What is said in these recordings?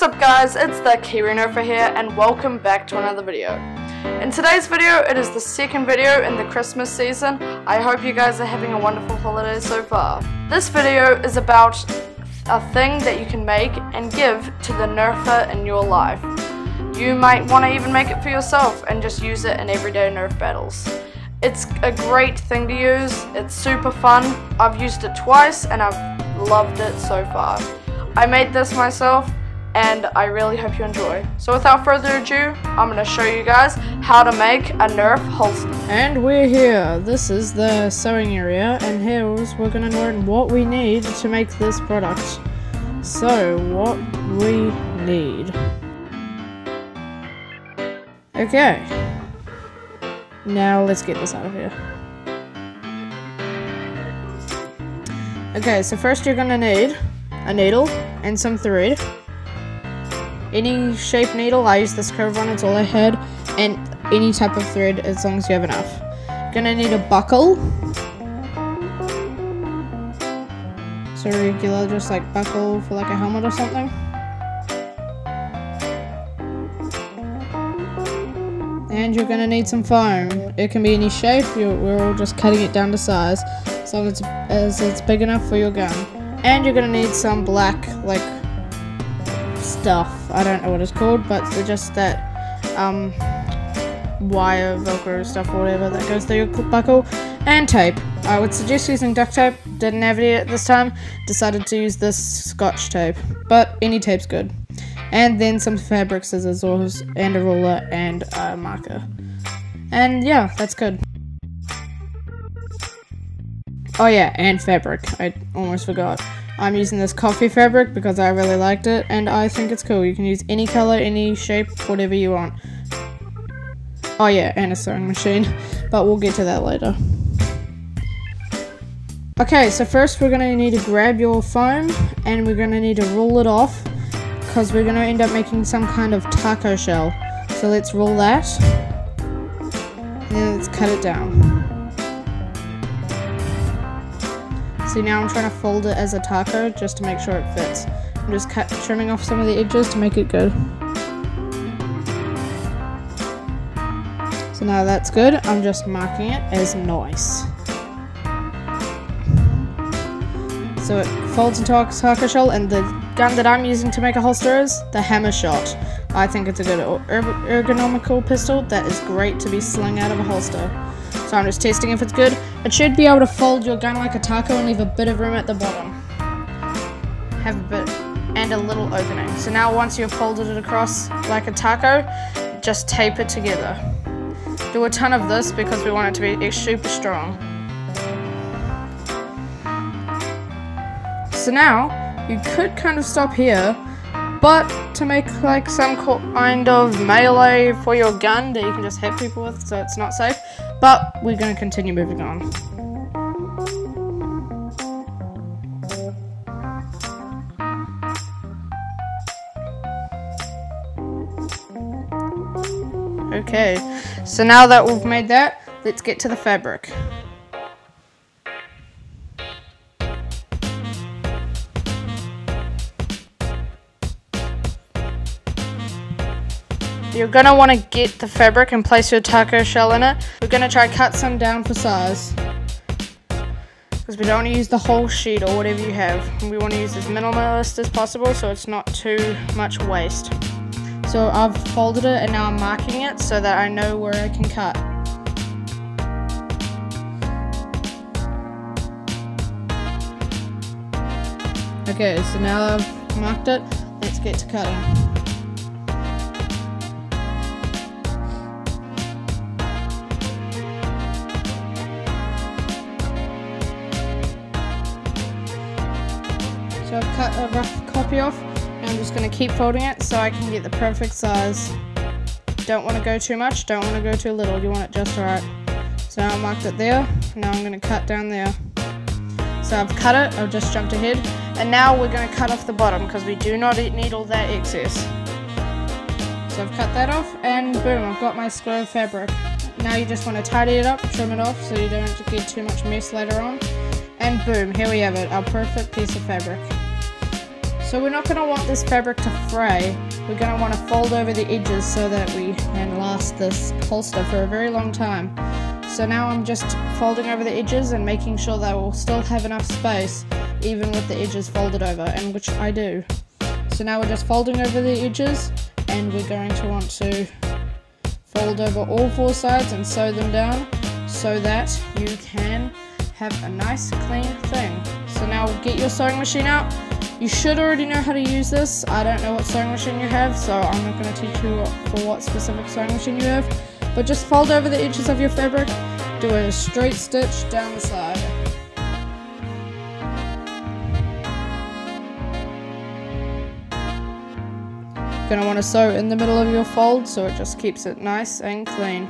What's up guys, it's the Kiwi Nerfer here and welcome back to another video. In today's video, it is the second video in the Christmas season. I hope you guys are having a wonderful holiday so far. This video is about a thing that you can make and give to the Nerfer in your life. You might want to even make it for yourself and just use it in everyday Nerf battles. It's a great thing to use, it's super fun. I've used it twice and I've loved it so far. I made this myself and I really hope you enjoy. So without further ado, I'm going to show you guys how to make a Nerf holster. And we're here. This is the sewing area, and here we're going to learn what we need to make this product. So, what we need. Okay. Now let's get this out of here. Okay, so first you're going to need a needle and some thread. Any shape needle, I use this curve one, it's all I had, and any type of thread as long as you have enough. Gonna need a buckle. So regular, just like buckle for like a helmet or something. And you're gonna need some foam. It can be any shape, we're all just cutting it down to size, as long as it's big enough for your gun. And you're gonna need some black, like, stuff. I don't know what it's called, but it's just that wire, velcro stuff or whatever that goes through your buckle, and tape. I would suggest using duct tape. Didn't have it at this time, decided to use this Scotch tape, but any tape's good. And then some fabric scissors and a ruler and a marker. And yeah, that's good. Oh yeah, and fabric. I almost forgot. I'm using this coffee fabric because I really liked it and I think it's cool. You can use any color, any shape, whatever you want. Oh yeah, and a sewing machine, but we'll get to that later. Okay, so first we're going to need to grab your foam and we're going to need to roll it off because we're going to end up making some kind of taco shell. So let's roll that and then let's cut it down. See, now I'm trying to fold it as a taco just to make sure it fits. I'm just trimming off some of the edges to make it good. So now that's good, I'm just marking it as nice. So it folds into a taco shell, and the gun that I'm using to make a holster is the hammer shot. I think it's a good ergonomical pistol that is great to be slung out of a holster. So I'm just testing if it's good. It should be able to fold your gun like a taco and leave a bit of room at the bottom. Have a bit and a little opening. So now once you've folded it across like a taco, just tape it together. Do a ton of this because we want it to be super strong. So now you could kind of stop here, but to make like some kind of melee for your gun that you can just hit people with so it's not safe. But we're going to continue moving on. Okay, so now that we've made that, let's get to the fabric. You're going to want to get the fabric and place your taco shell in it. We're going to try cut some down for size, because we don't want to use the whole sheet or whatever you have. We want to use as minimalist as possible so it's not too much waste. So I've folded it and now I'm marking it so that I know where I can cut. Okay, so now I've marked it, let's get to cutting. So I've cut a rough copy off, and I'm just going to keep folding it so I can get the perfect size. Don't want to go too much, don't want to go too little, you want it just right. So I marked it there, now I'm going to cut down there. So I've cut it, I've just jumped ahead, and now we're going to cut off the bottom because we do not need all that excess. So I've cut that off, and boom, I've got my square of fabric. Now you just want to tidy it up, trim it off so you don't get too much mess later on. And boom, here we have it, our perfect piece of fabric. So we're not going to want this fabric to fray. We're going to want to fold over the edges so that we can last this holster for a very long time. So now I'm just folding over the edges and making sure that we'll still have enough space even with the edges folded over, and which I do. So now we're just folding over the edges, and we're going to want to fold over all 4 sides and sew them down so that you can have a nice clean thing. So now get your sewing machine out. You should already know how to use this. I don't know what sewing machine you have, so I'm not going to teach you for what specific sewing machine you have. But just fold over the edges of your fabric, do a straight stitch down the side. You're going to want to sew in the middle of your fold so it just keeps it nice and clean.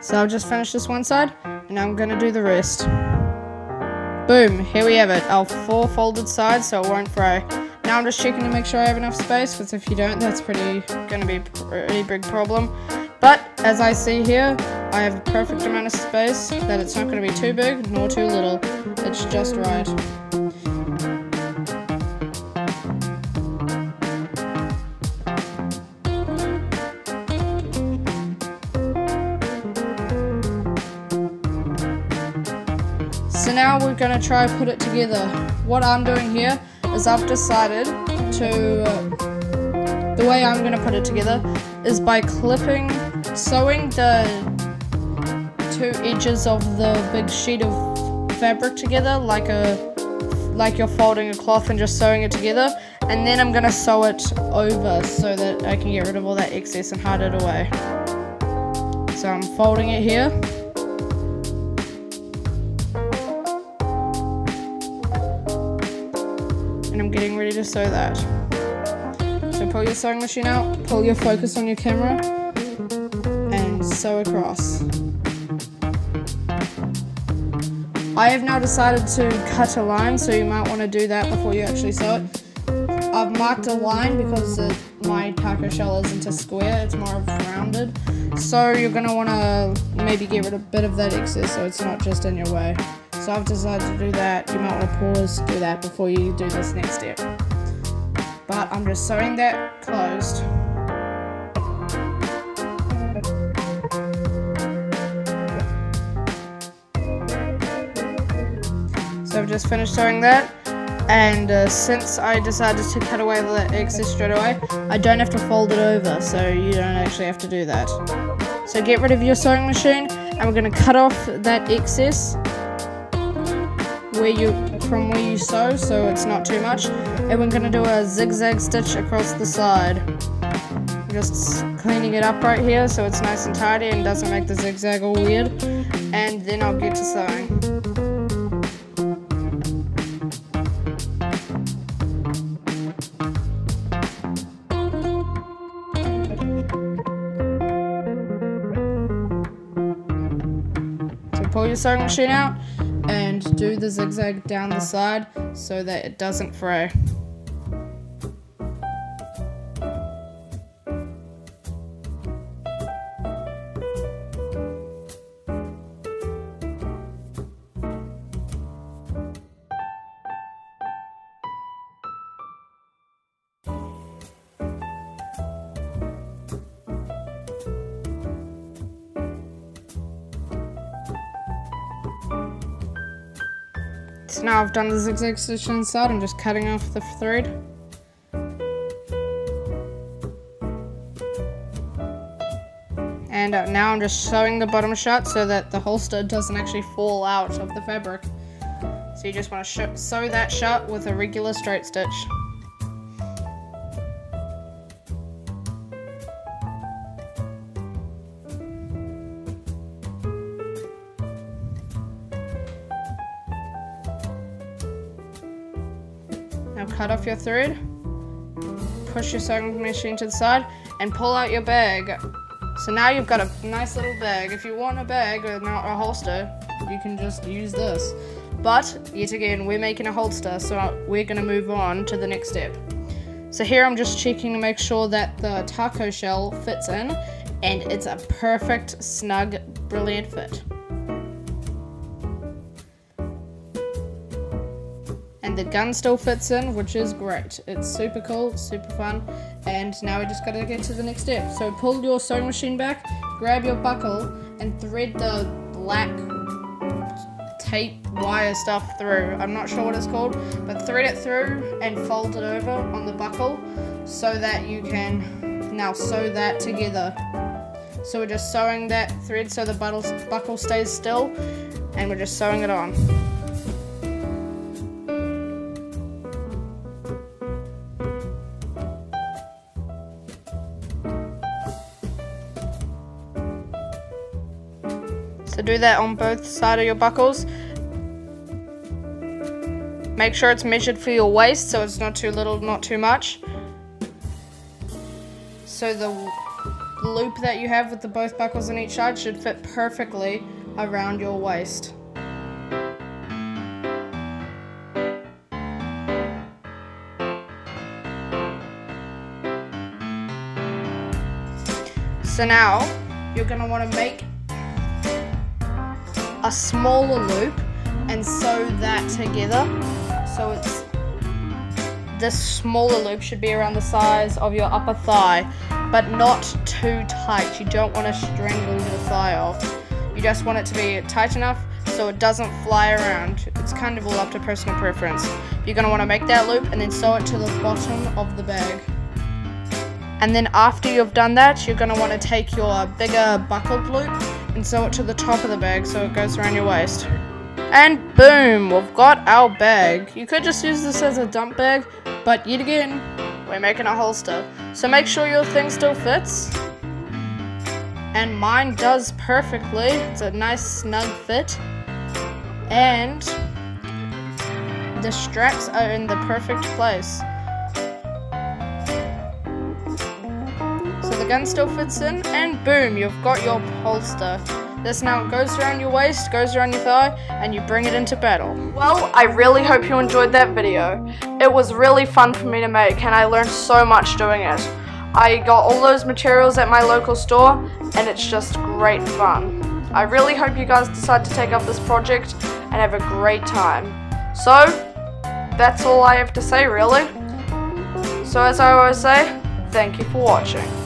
So I'll just finish this one side, and I'm going to do the rest. Boom, here we have it, our 4 folded sides so it won't fray. Now I'm just checking to make sure I have enough space, because if you don't, that's going to be a pretty big problem. But as I see here, I have a perfect amount of space, that it's not going to be too big nor too little. It's just right. So now we're going to try put it together. What I'm doing here is I've decided to, the way I'm going to put it together is by sewing the 2 edges of the big sheet of fabric together like you're folding a cloth and just sewing it together, and then I'm going to sew it over so that I can get rid of all that excess and hide it away. So I'm folding it here. And I'm getting ready to sew that. So pull your sewing machine out, pull your focus on your camera, and sew across. I have now decided to cut a line, so you might want to do that before you actually sew it. I've marked a line because my taco shell isn't a square, it's more of rounded. So you're going to want to maybe get rid of a bit of that excess so it's not just in your way. So I've decided to do that. You might want to pause, do that before you do this next step. But I'm just sewing that closed. So I've just finished sewing that, and since I decided to cut away the excess straight away, I don't have to fold it over, so you don't actually have to do that. So get rid of your sewing machine, and we're going to cut off that excess from where you sew, so it's not too much, and we're going to do a zigzag stitch across the side. Just cleaning it up right here so it's nice and tidy and doesn't make the zigzag all weird, and then I'll get to sewing. So pull your sewing machine out and do the zigzag down the side so that it doesn't fray. So now I've done the zigzag stitch on the side, I'm just cutting off the thread. And now I'm just sewing the bottom shut so that the holster doesn't actually fall out of the fabric. So you just want to sew that shut with a regular straight stitch. Now cut off your thread, push your sewing machine to the side, and pull out your bag. So now you've got a nice little bag. If you want a bag or not a holster, you can just use this. But yet again, we're making a holster, so we're gonna move on to the next step. So here I'm just checking to make sure that the taco shell fits in, and it's a perfect, snug, brilliant fit. And the gun still fits in, which is great. It's super cool, super fun, and now we just gotta get to the next step. So pull your sewing machine back, grab your buckle, and thread the black tape wire stuff through. I'm not sure what it's called, but thread it through and fold it over on the buckle so that you can now sew that together. So we're just sewing that thread so the buckle stays still, and we're just sewing it on. So do that on both sides of your buckles. Make sure it's measured for your waist, so it's not too little, not too much. So the loop that you have with the both buckles on each side should fit perfectly around your waist. So now you're going to want to make a smaller loop and sew that together. So it's this smaller loop should be around the size of your upper thigh, but not too tight. You don't want to strangle your thigh off. You just want it to be tight enough so it doesn't fly around. It's kind of all up to personal preference. You're going to want to make that loop and then sew it to the bottom of the bag. And then after you've done that, you're going to want to take your bigger buckled loop and sew it to the top of the bag so it goes around your waist. And boom, we've got our bag. You could just use this as a dump bag, but yet again, we're making a holster. So make sure your thing still fits. And mine does perfectly. It's a nice snug fit. And the straps are in the perfect place. So the gun still fits in, and boom, you've got your holster. This now goes around your waist, goes around your thigh, and you bring it into battle. Well, I really hope you enjoyed that video. It was really fun for me to make, and I learned so much doing it. I got all those materials at my local store, and it's just great fun. I really hope you guys decide to take up this project and have a great time. So, that's all I have to say really. So as I always say, thank you for watching.